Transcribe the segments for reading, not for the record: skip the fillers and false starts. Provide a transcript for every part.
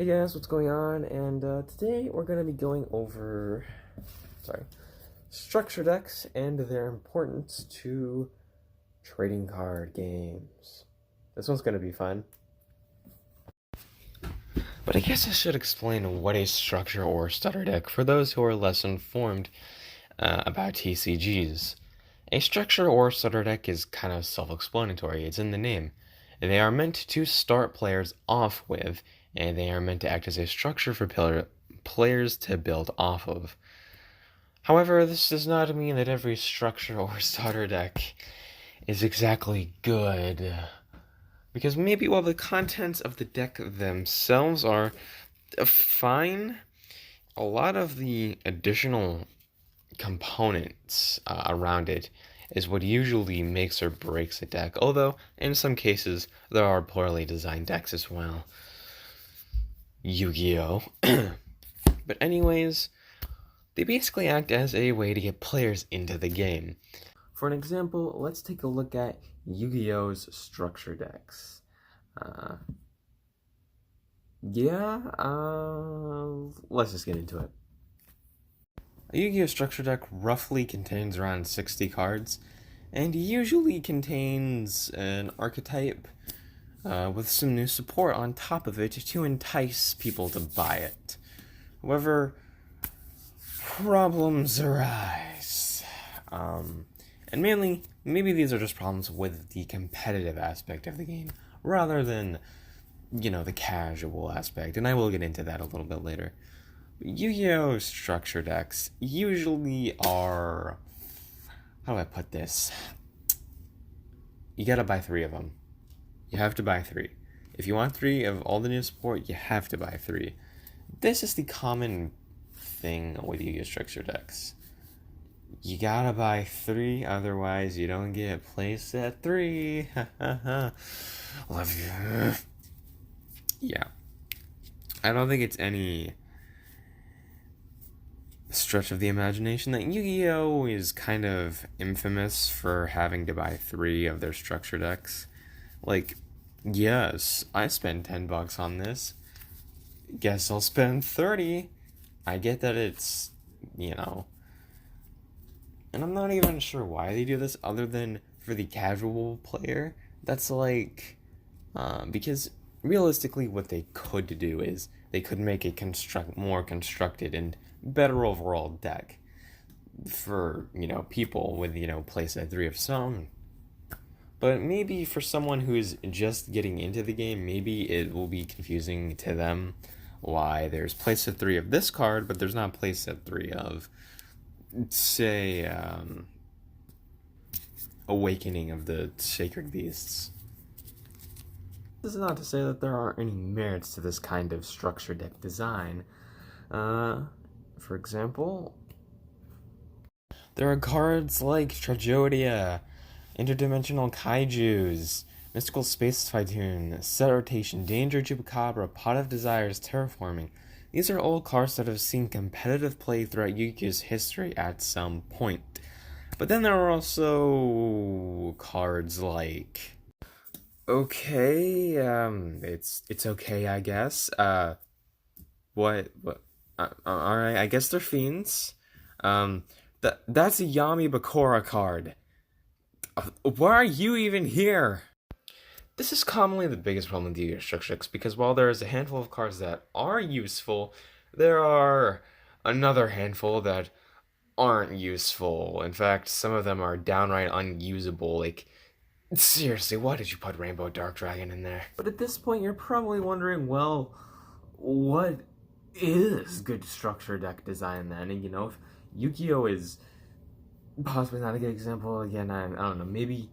Hey guys, what's going on? And today we're going to be going over, structure decks and their importance to trading card games. This one's going to be fun. But I guess I should explain what a structure or starter deck for those who are less informed about TCGs. A structure or starter deck is kind of self-explanatory. It's in the name. They are meant to start players off with, and they are meant to act as a structure for players to build off of. However, this does not mean that every structure or starter deck is exactly good. Because maybe while the contents of the deck themselves are fine, a lot of the additional components around it is what usually makes or breaks a deck, although in some cases there are poorly designed decks as well. Yu-Gi-Oh! But anyways, they basically act as a way to get players into the game. For an example, let's take a look at Yu-Gi-Oh's structure decks. Let's just get into it. A Yu-Gi-Oh! Structure deck roughly contains around 60 cards, and usually contains an archetype with some new support on top of it to entice people to buy it. However, problems arise. And mainly, maybe these are just problems with the competitive aspect of the game, rather than, the casual aspect, and I will get into that a little bit later. Yu-Gi-Oh! Structure decks usually are... How do I put this? You gotta buy 3 of them. You have to buy 3. If you want 3 of all the new support, you have to buy 3. This is the common thing with Yu-Gi-Oh! Structure decks. You gotta buy 3, otherwise you don't get playset 3. Love you. Yeah. I don't think it's any stretch of the imagination that Yu-Gi-Oh! Is kind of infamous for having to buy 3 of their structure decks. Like, yes, I spent $10 on this. Guess I'll spend 30. I get that it's, and I'm not even sure why they do this other than for the casual player. That's like, because realistically what they could do is they could make a more constructed and better overall deck for, people with, playset 3 of some. But maybe for someone who's just getting into the game, maybe it will be confusing to them why there's playset 3 of this card, but there's not playset 3 of, say, Awakening of the Sacred Beasts. This is not to say that there aren't any merits to this kind of structure deck design. For example, there are cards like Trajodia, Interdimensional Kaijus, Mystical Space Typhoon, Set Rotation, Danger Chupacabra, Pot of Desires, Terraforming. These are all cards that have seen competitive play throughout Yu-Gi-Oh's history at some point. But then there are also cards like... Okay, it's okay, I guess. What? Alright, I guess they're fiends. That's a Yami Bakura card. Why are you even here? This is commonly the biggest problem with Yu-Gi-Oh! Structure decks, because while there is a handful of cards that are useful, there are another handful that aren't useful. In fact, some of them are downright unusable. Like, seriously, why did you put Rainbow Dark Dragon in there? But at this point, you're probably wondering, well, what is good structure deck design then? And, if Yu-Gi-Oh! Is possibly not a good example, again, I don't know, maybe.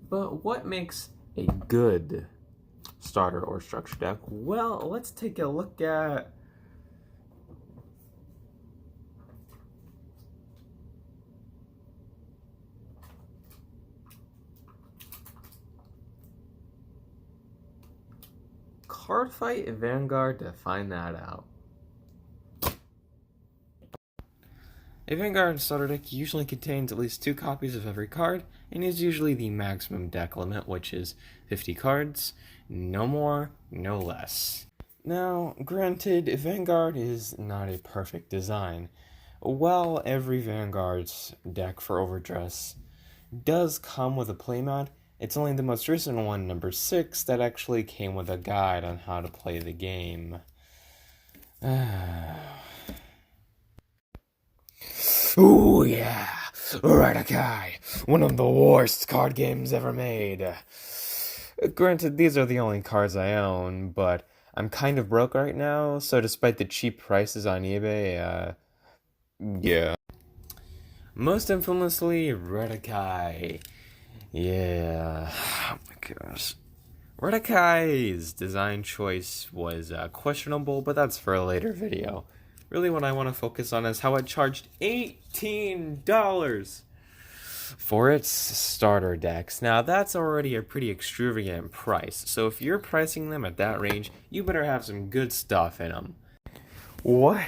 But what makes a good starter or structure deck? Well, let's take a look at Cardfight Vanguard to find that out. A Vanguard starter deck usually contains at least 2 copies of every card, and is usually the maximum deck limit, which is 50 cards. No more, no less. Now, granted, Vanguard is not a perfect design. While every Vanguard's deck for Overdress does come with a playmat, it's only the most recent one, number 6, that actually came with a guide on how to play the game. Ooh yeah, Radakai, one of the worst card games ever made. Granted, these are the only cards I own, but I'm kind of broke right now, so despite the cheap prices on eBay, yeah. Most infamously, Radakai. Yeah, oh my gosh. Radakai's design choice was questionable, but that's for a later video. Really what I want to focus on is how it charged $18 for its starter decks. Now that's already a pretty extravagant price, so if you're pricing them at that range, you better have some good stuff in them. What?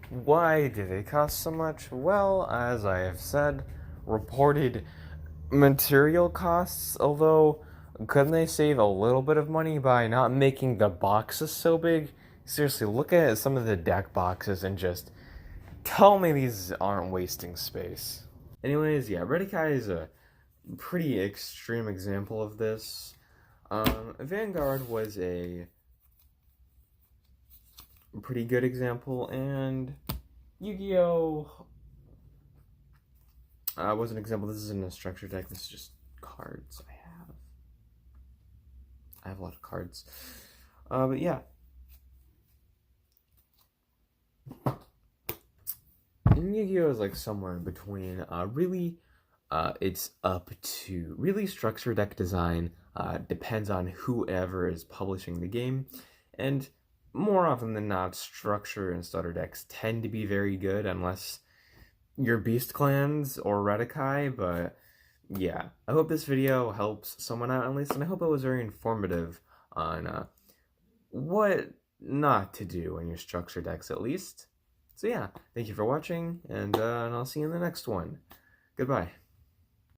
Why do they cost so much? Well, as I have said, reported material costs, although couldn't they save a little bit of money by not making the boxes so big? Seriously, look at some of the deck boxes and just tell me these aren't wasting space. Anyways, yeah, Redikai is a pretty extreme example of this. Vanguard was a pretty good example, and Yu-Gi-Oh! Was an example. This isn't a structure deck, this is just cards I have a lot of cards. But yeah. Yu-Gi-Oh! Is like somewhere in between. Really, it's up to... Really, structure deck design depends on whoever is publishing the game. And more often than not, structure and starter decks tend to be very good unless you're Beast Clans or Redikai, but yeah. I hope this video helps someone out at least, and I hope it was very informative on what not to do in your structure decks at least. So yeah, thank you for watching, and I'll see you in the next one. Goodbye.